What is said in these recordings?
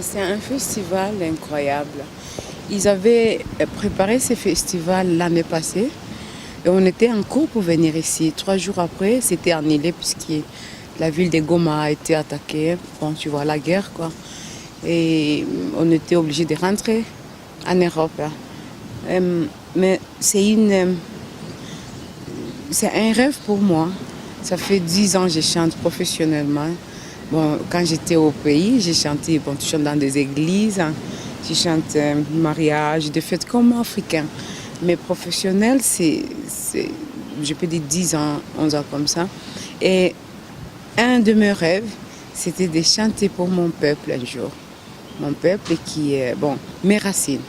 C'est un festival incroyable. Ils avaient préparé ce festival l'année passée et on était en cours pour venir ici. 3 jours après, c'était annulé puisque la ville de Goma a été attaquée. Bon, tu vois, la guerre, quoi. Et on était obligé de rentrer en Europe. Mais c'est un rêve pour moi. Ça fait 10 ans que je chante professionnellement. Bon, quand j'étais au pays, j'ai chanté, bon, tu chantes dans des églises, hein, tu chantes mariage, des fêtes comme africains. Mais professionnel, c'est, je peux dire 10 ans, 11 ans comme ça. Et un de mes rêves, c'était de chanter pour mon peuple un jour. Mon peuple qui est, bon, mes racines.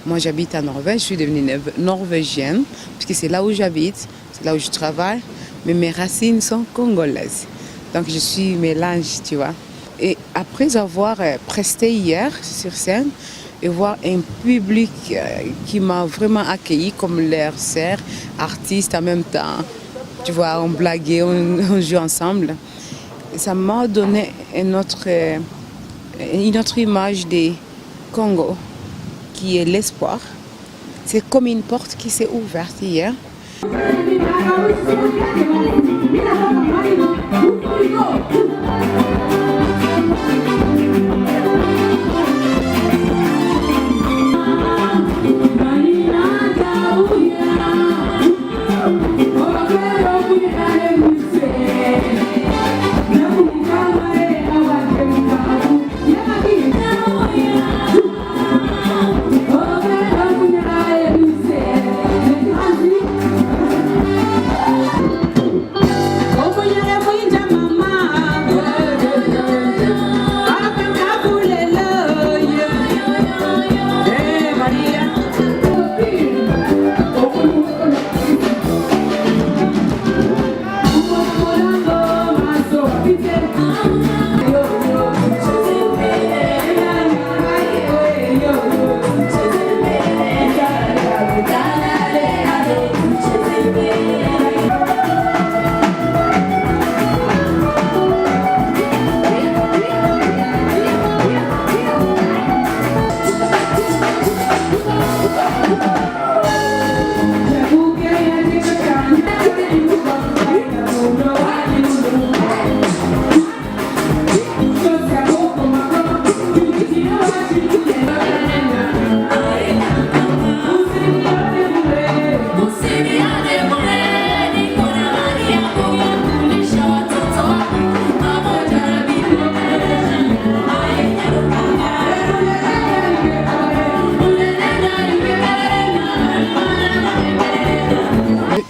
Moi, j'habite en Norvège, je suis devenue norvégienne, puisque c'est là où j'habite, c'est là où je travaille, mais mes racines sont congolaises. Donc je suis mélange, tu vois. Et après avoir presté hier sur scène et voir un public qui m'a vraiment accueilli comme leur sœur, artiste en même temps, tu vois, on blaguait, on joue ensemble. Ça m'a donné une autre image du Congo, qui est l'espoir. C'est comme une porte qui s'est ouverte hier.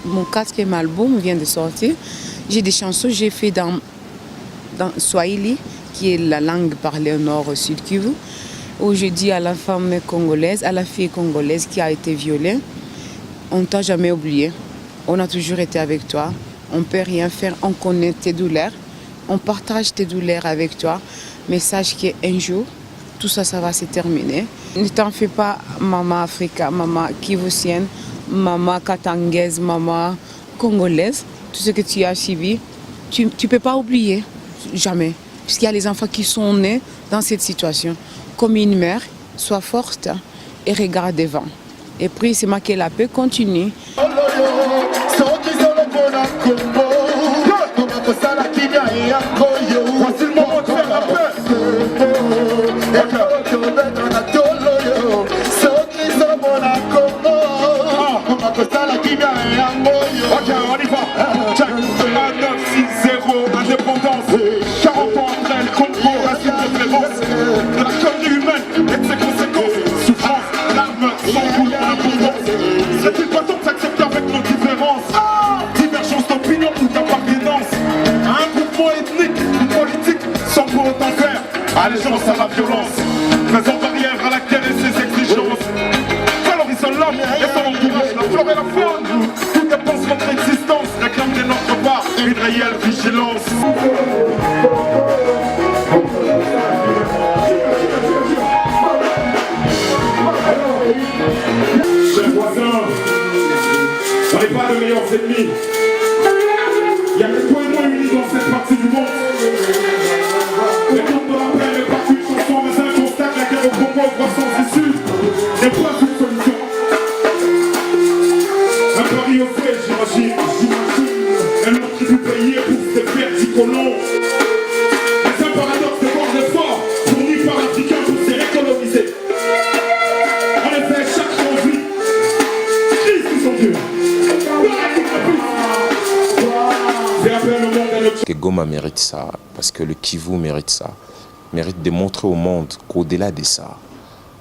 Mon 4e album vient de sortir. J'ai des chansons que j'ai fait dans Swahili, qui est la langue parlée au nord-sud Kivu, où je dis à la femme congolaise, à la fille congolaise qui a été violée, on ne t'a jamais oublié, on a toujours été avec toi, on ne peut rien faire, on connaît tes douleurs, on partage tes douleurs avec toi, mais sache qu'un jour, tout ça, ça va se terminer. Ne t'en fais pas, maman Africa, maman kivusienne, maman katangaise, maman congolaise, tout ce que tu as subi, tu ne peux pas oublier, jamais. Puisqu'il y a les enfants qui sont nés dans cette situation. Comme une mère, sois forte et regarde devant. Et puis, c'est moi qui la paix continue. Voici le moment de faire la paix. Ok, on y va. Check. 1960, indépendance. 40 ans après, le Congo reste une référence de la connerie humaine et de ses conséquences. Souffrance, larmes, sang, douleur, abondance. Serait-il pas temps de s'accepter avec nos différences? leurs ennemis. Il n'y a que toi et moi unis dans cette partie du monde. Les comptes de la paix n'est pas qu'une chanson, mais un constat que la guerre au Congo au croissance issue n'est pas une solution. Un pari au fait, j'imagine. Un autre qui peut payer pour ses petits colons. Mais un paradoxe de bord d'effort fourni par l'Africain pour se récoloniser. En effet, chaque conflit crise sous son Dieu. Que Goma mérite ça, parce que le Kivu mérite ça, mérite de montrer au monde qu'au-delà de ça,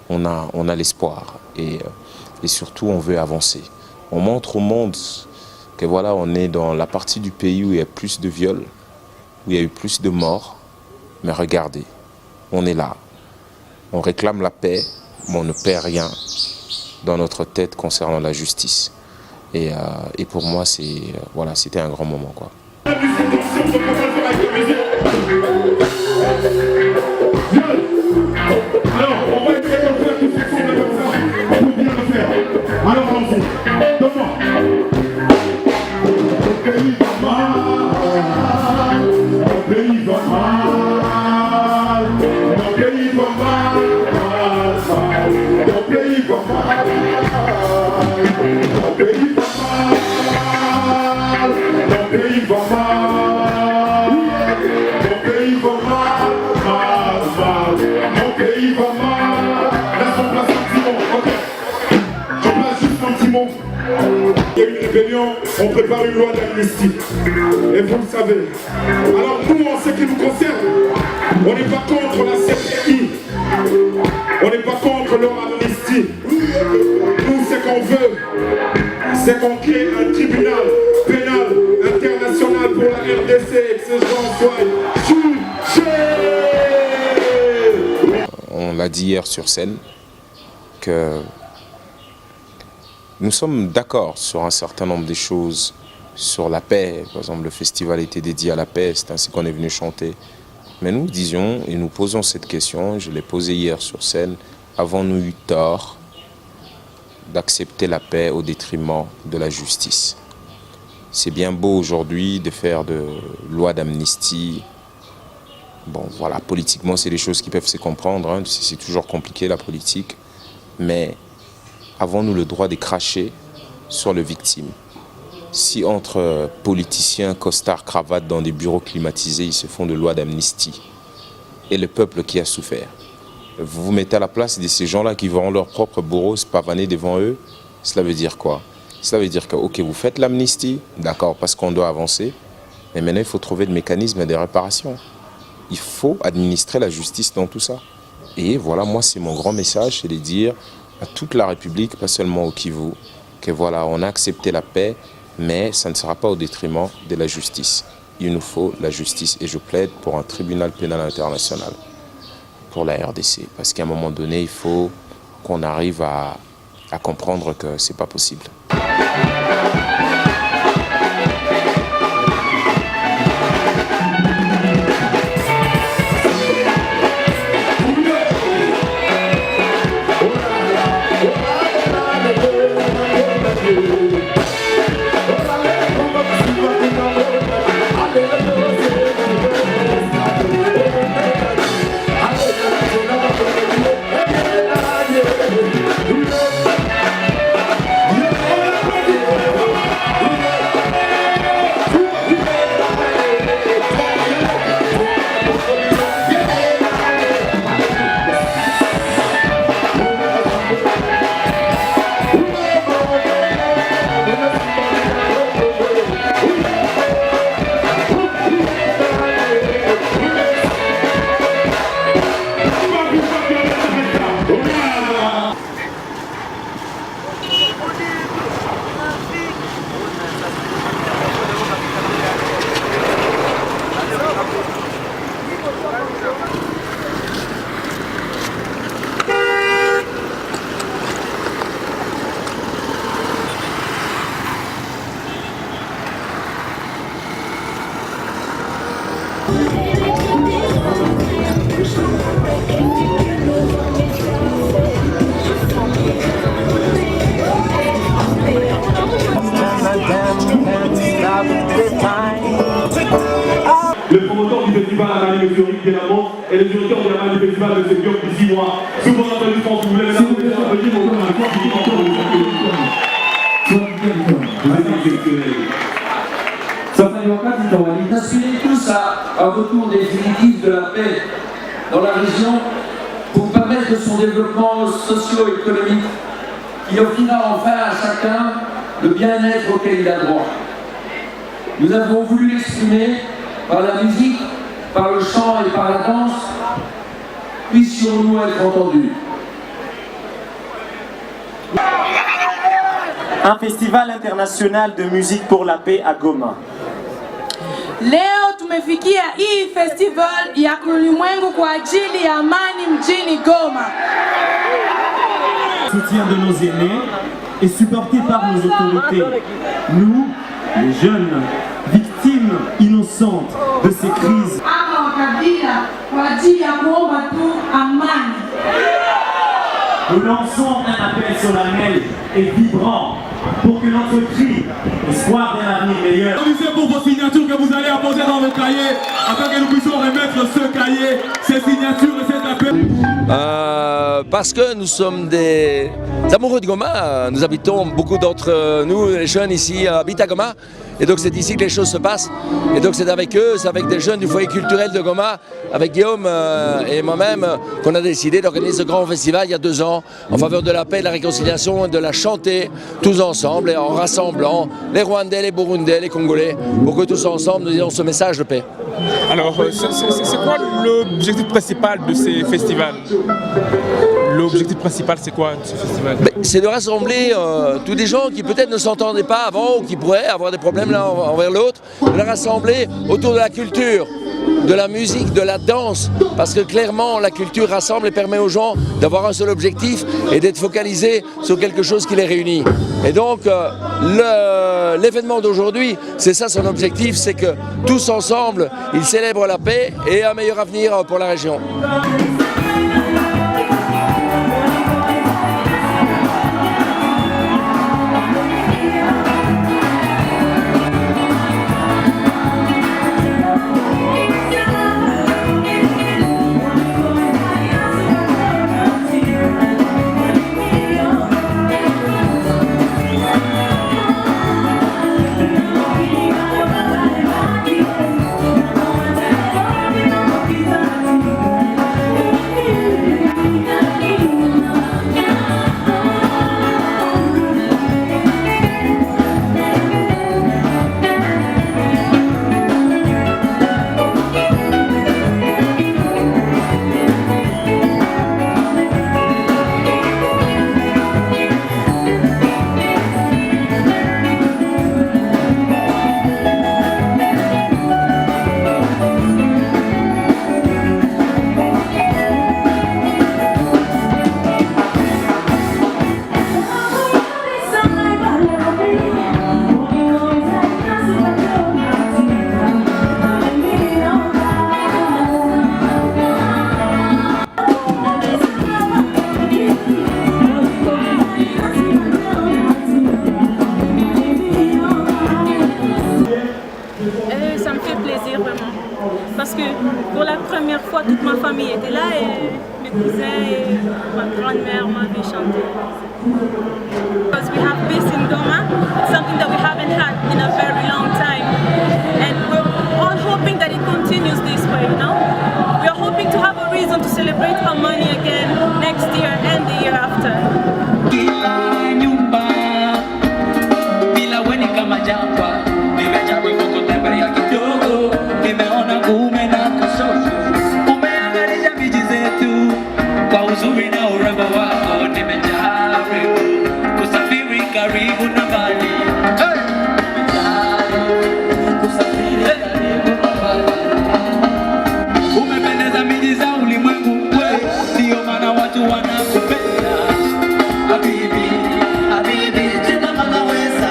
on a l'espoir et surtout on veut avancer. On montre au monde que voilà, on est dans la partie du pays où il y a plus de viols, où il y a eu plus de morts, mais regardez, on est là, on réclame la paix, mais on ne perd rien dans notre tête concernant la justice. Et pour moi, voilà, c'était un grand moment, quoi. Alors, on va essayer de faire tous ces sons comme ça pour bien le faire. Alors, allons-y. Donne-moi. Mon pays va mal. Mon pays va mal. Mon pays va mal. Mon pays va mal. Mon pays va mal. Mon pays va mal. Mon pays va mal. Mon pays va mal. Là, j'en place un petit mot. Ok. J'en place juste un petit mot. Il y a eu une rébellion, on prépare une loi d'amnistie. Et vous le savez. Alors nous, en ce qui nous concerne, on n'est pas contre la CPI. On n'est pas contre leur amnistie. Nous, ce qu'on veut, c'est qu'on crée un tribunal pénal international pour la RDC et que ces gens soient jugés. On l'a dit hier sur scène que nous sommes d'accord sur un certain nombre de choses, sur la paix. Par exemple, le festival était dédié à la paix, c'est ainsi qu'on est venu chanter. Mais nous disions et nous posons cette question, je l'ai posée hier sur scène, avons-nous eu tort d'accepter la paix au détriment de la justice? C'est bien beau aujourd'hui de faire de loi d'amnistie. Bon, voilà, politiquement, c'est des choses qui peuvent se comprendre, hein. C'est toujours compliqué la politique, mais avons-nous le droit de cracher sur les victimes? Si entre politiciens, costards, cravates dans des bureaux climatisés, ils se font de loi d'amnistie, et le peuple qui a souffert, vous vous mettez à la place de ces gens-là qui verront leur propre bourreau se pavaner devant eux, cela veut dire quoi? Cela veut dire que, ok, vous faites l'amnistie, d'accord, parce qu'on doit avancer, mais maintenant il faut trouver des mécanismes de réparation. Il faut administrer la justice dans tout ça. Et voilà, moi c'est mon grand message, c'est de dire à toute la République, pas seulement au Kivu, que voilà, on a accepté la paix, mais ça ne sera pas au détriment de la justice. Il nous faut la justice et je plaide pour un tribunal pénal international pour la RDC. Parce qu'à un moment donné, il faut qu'on arrive à comprendre que ce n'est pas possible. Le promoteur du festival a gagné le jury bien avant et le directeur du festival de Ségur depuis 6 mois. Sous vos applaudissements, vous voulez d'assurer tous un retour définitif de la paix dans la région pour permettre son développement socio-économique qui offrira enfin à chacun le bien-être auquel il a droit. Nous avons voulu l'exprimer par la musique, par le chant et par la danse. Puissions-nous être entendus. Un festival international de musique pour la paix à Goma. Leo tumefikia hii festival ya ulimwengu kwa ajili ya amani mjini Goma. Soutien de nos aînés et supporté par nos autorités. Nous, les jeunes, victimes innocentes de ces crises. Nous lançons un appel solennel et vibrant pour que notre cri, espoir d'un avenir meilleur. C'est pour vos signatures que vous allez apposer dans vos cahiers afin que nous puissions remettre ce cahier, ces signatures et cet appel. Parce que nous sommes des amoureux de Goma, nous habitons, beaucoup d'entre nous, les jeunes ici, habitent à Goma. Et donc c'est ici que les choses se passent. Et donc c'est avec eux, c'est avec des jeunes du foyer culturel de Goma, avec Guillaume et moi-même, qu'on a décidé d'organiser ce grand festival il y a 2 ans en faveur de la paix, de la réconciliation et de la chanter tous ensemble et en rassemblant les Rwandais, les Burundais, les Congolais, pour que tous ensemble nous ayons ce message de paix. Alors c'est quoi l'objectif principal de ces festivals? L'objectif principal, c'est quoi de ce festival? C'est de rassembler tous des gens qui peut-être ne s'entendaient pas avant ou qui pourraient avoir des problèmes l'un envers l'autre, de les rassembler autour de la culture, de la musique, de la danse, parce que clairement la culture rassemble et permet aux gens d'avoir un seul objectif et d'être focalisés sur quelque chose qui les réunit. Et donc l'événement d'aujourd'hui, c'est ça son objectif, c'est que tous ensemble, ils célèbrent la paix et un meilleur avenir pour la région. Ça me fait plaisir vraiment, parce que pour la première fois toute ma famille était là et mes cousins et ma grand-mère m'avaient chanté. Because we have peace in Goma, it's something that we haven't had in a very long time, and we're all hoping that it continues this way, you know? We are hoping to have a reason to celebrate harmony again next year and the year after. Kwa uzuri na urembo wako nimejaribu kusafiri karibu na mbali. Umependeza miji za ulimwengu, ndio maana watu wanakupenda. Habibi, habibi, tena mama wesa,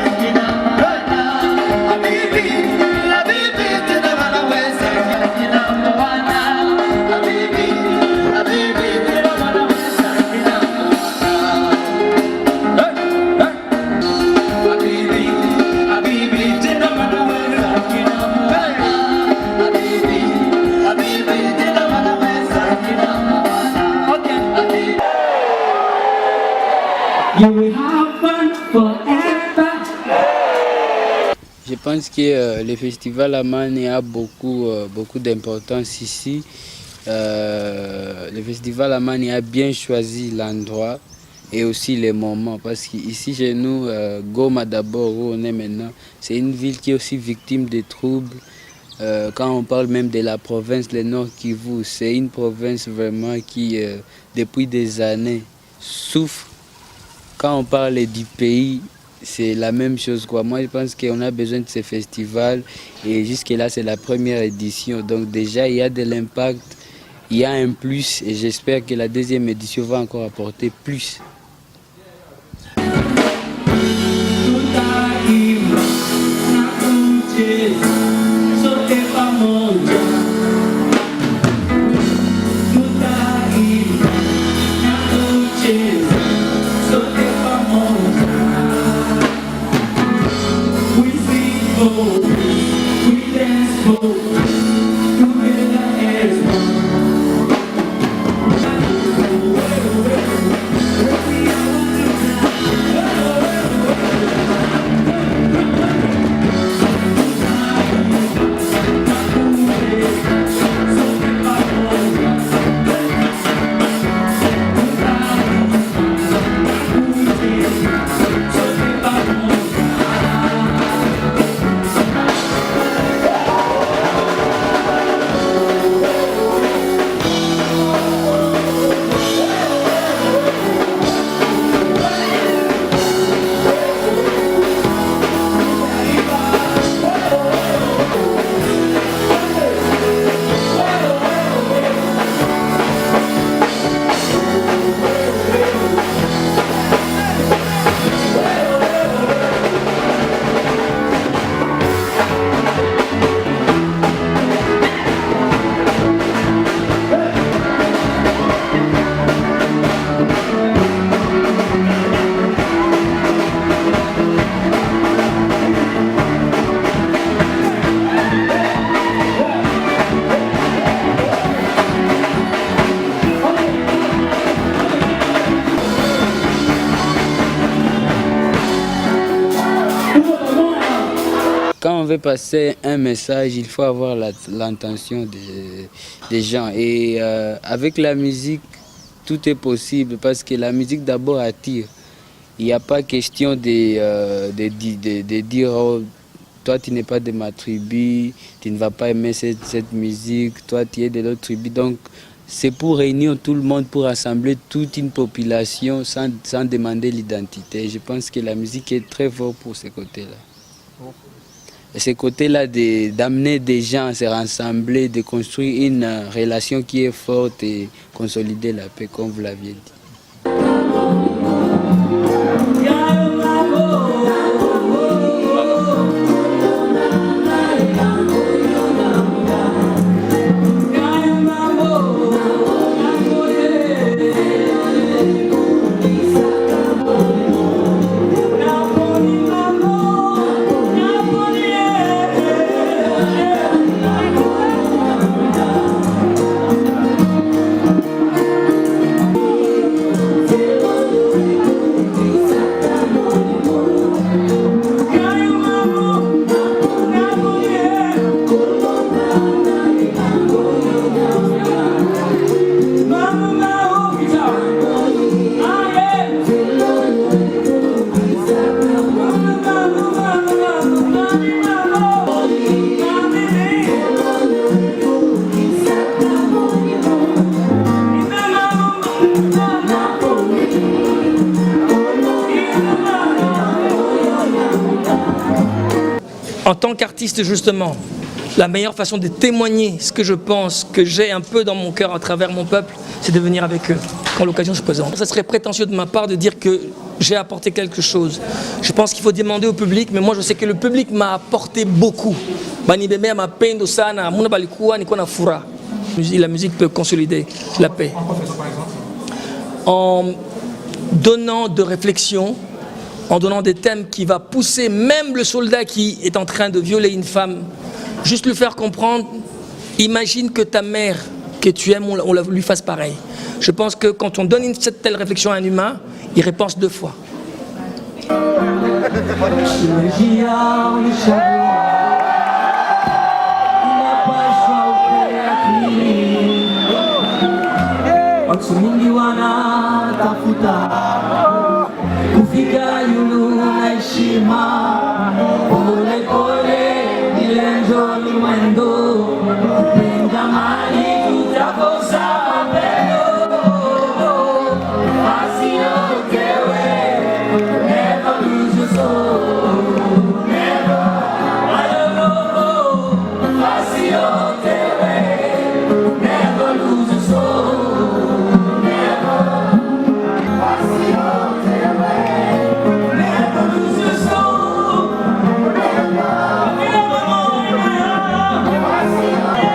Je pense que le festival Amani a beaucoup d'importance ici. Le festival Amani a bien choisi l'endroit et aussi les moments, parce qu'ici chez nous, Goma d'abord, où on est maintenant, c'est une ville qui est aussi victime des troubles. Quand on parle même de la province, le Nord Kivu, c'est une province vraiment qui, depuis des années, souffre. Quand on parle du pays, c'est la même chose, quoi. Moi, je pense qu'on a besoin de ces festivals et jusque-là, c'est la première édition. Donc déjà, il y a de l'impact, il y a un plus et j'espère que la deuxième édition va encore apporter plus. Quand on veut passer un message, il faut avoir l'intention des gens. Et avec la musique, tout est possible parce que la musique d'abord attire. Il n'y a pas question de dire oh, toi tu n'es pas de ma tribu, tu ne vas pas aimer cette musique, toi tu es de l'autre tribu. Donc c'est pour réunir tout le monde, pour rassembler toute une population sans demander l'identité. Je pense que la musique est très forte pour ce côté-là. Et ce côté-là d'amener des gens à se rassembler, de construire une relation qui est forte et consolider la paix, comme vous l'aviez dit. En tant qu'artiste, justement, la meilleure façon de témoigner ce que je pense, que j'ai un peu dans mon cœur à travers mon peuple, c'est de venir avec eux quand l'occasion se présente. Ça serait prétentieux de ma part de dire que j'ai apporté quelque chose. Je pense qu'il faut demander au public, mais moi je sais que le public m'a apporté beaucoup. La musique peut consolider la paix. En donnant de réflexion, en donnant des thèmes qui vont pousser même le soldat qui est en train de violer une femme, juste lui faire comprendre, imagine que ta mère, que tu aimes, on lui fasse pareil. Je pense que quand on donne cette telle réflexion à un humain, il repense 2 fois. watu mingi wanatafuta kufika yulu na heshima, pole pole ile ndio ni mwendo, kupenda mali tutakosa mapendo, basi yote we, never lose your soul, never, I don't know, basi yote we, never lose your soul, never, basi yote we, never lose your soul, never, never, basi yote.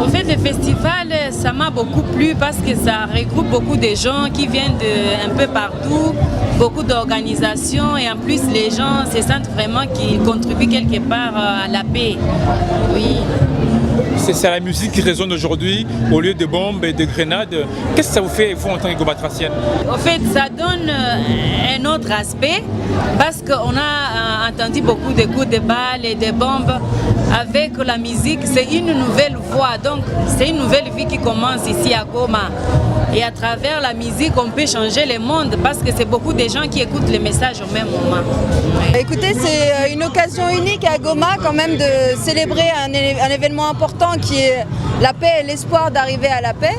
En fait, le festival, ça m'a beaucoup plu parce que ça regroupe beaucoup de gens qui viennent de un peu partout, beaucoup d'organisations et en plus les gens se sentent vraiment qu'ils contribuent quelque part à la paix. Oui. C'est la musique qui résonne aujourd'hui au lieu de bombes et de grenades. Qu'est-ce que ça vous fait, vous, en tant que gomatracienne? En fait, ça donne un autre aspect parce qu'on a entendu beaucoup de coups de balles et de bombes. Avec la musique, c'est une nouvelle voie, donc c'est une nouvelle vie qui commence ici à Goma. Et à travers la musique, on peut changer le monde parce que c'est beaucoup de gens qui écoutent les messages au même moment. Écoutez, c'est une occasion unique à Goma quand même de célébrer un événement important qui est la paix et l'espoir d'arriver à la paix.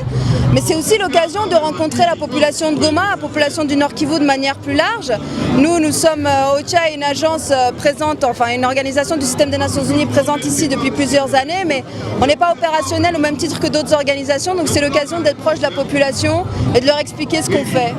Mais c'est aussi l'occasion de rencontrer la population de Goma, la population du Nord Kivu de manière plus large. Nous sommes OCHA, une agence présente, enfin une organisation du système des Nations Unies présente ici depuis plusieurs années, mais on n'est pas opérationnel au même titre que d'autres organisations, donc c'est l'occasion d'être proche de la population et de leur expliquer ce qu'on fait.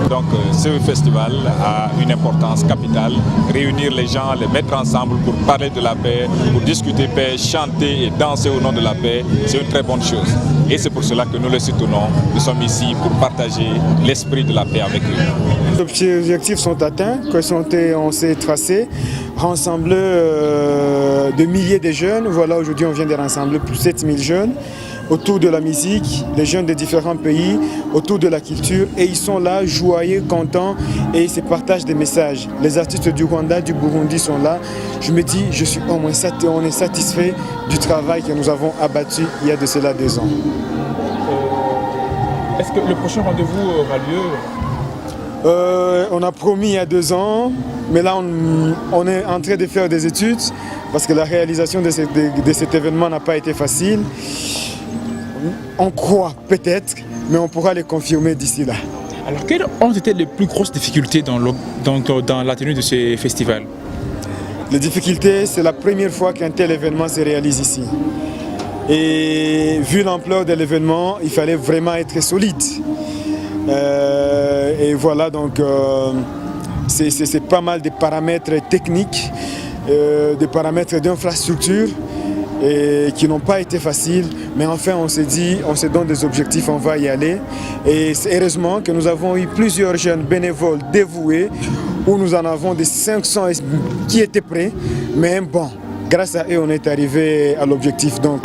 Donc ce festival a une importance capitale, réunir les gens, les mettre ensemble pour parler de la paix, pour discuter paix, chanter et danser au nom de la paix, c'est une très bonne chose. Et c'est pour cela que nous le soutenons. Nous sommes ici pour partager l'esprit de la paix avec eux. Les objectifs sont atteints, on s'est tracé, rassembler de milliers de jeunes. Voilà, aujourd'hui on vient de rassembler plus de 7000 jeunes autour de la musique, les jeunes de différents pays, autour de la culture, et ils sont là, joyeux, contents, et ils se partagent des messages. Les artistes du Rwanda, du Burundi sont là. Je me dis, on est satisfait du travail que nous avons abattu il y a de cela 2 ans. Est-ce que le prochain rendez-vous aura lieu? On a promis il y a 2 ans, mais là on est en train de faire des études parce que la réalisation de cet événement n'a pas été facile. On croit peut-être, mais on pourra les confirmer d'ici là. Alors quelles ont été les plus grosses difficultés dans la tenue de ce festival? Les difficultés, c'est la première fois qu'un tel événement se réalise ici. Et vu l'ampleur de l'événement, il fallait vraiment être solide. Et voilà, donc c'est pas mal de paramètres techniques, des paramètres d'infrastructure qui n'ont pas été faciles, mais enfin on s'est dit, on se donne des objectifs, on va y aller. Et c'est heureusement que nous avons eu plusieurs jeunes bénévoles dévoués, où nous en avons des 500 qui étaient prêts, mais bon, grâce à eux on est arrivé à l'objectif. Donc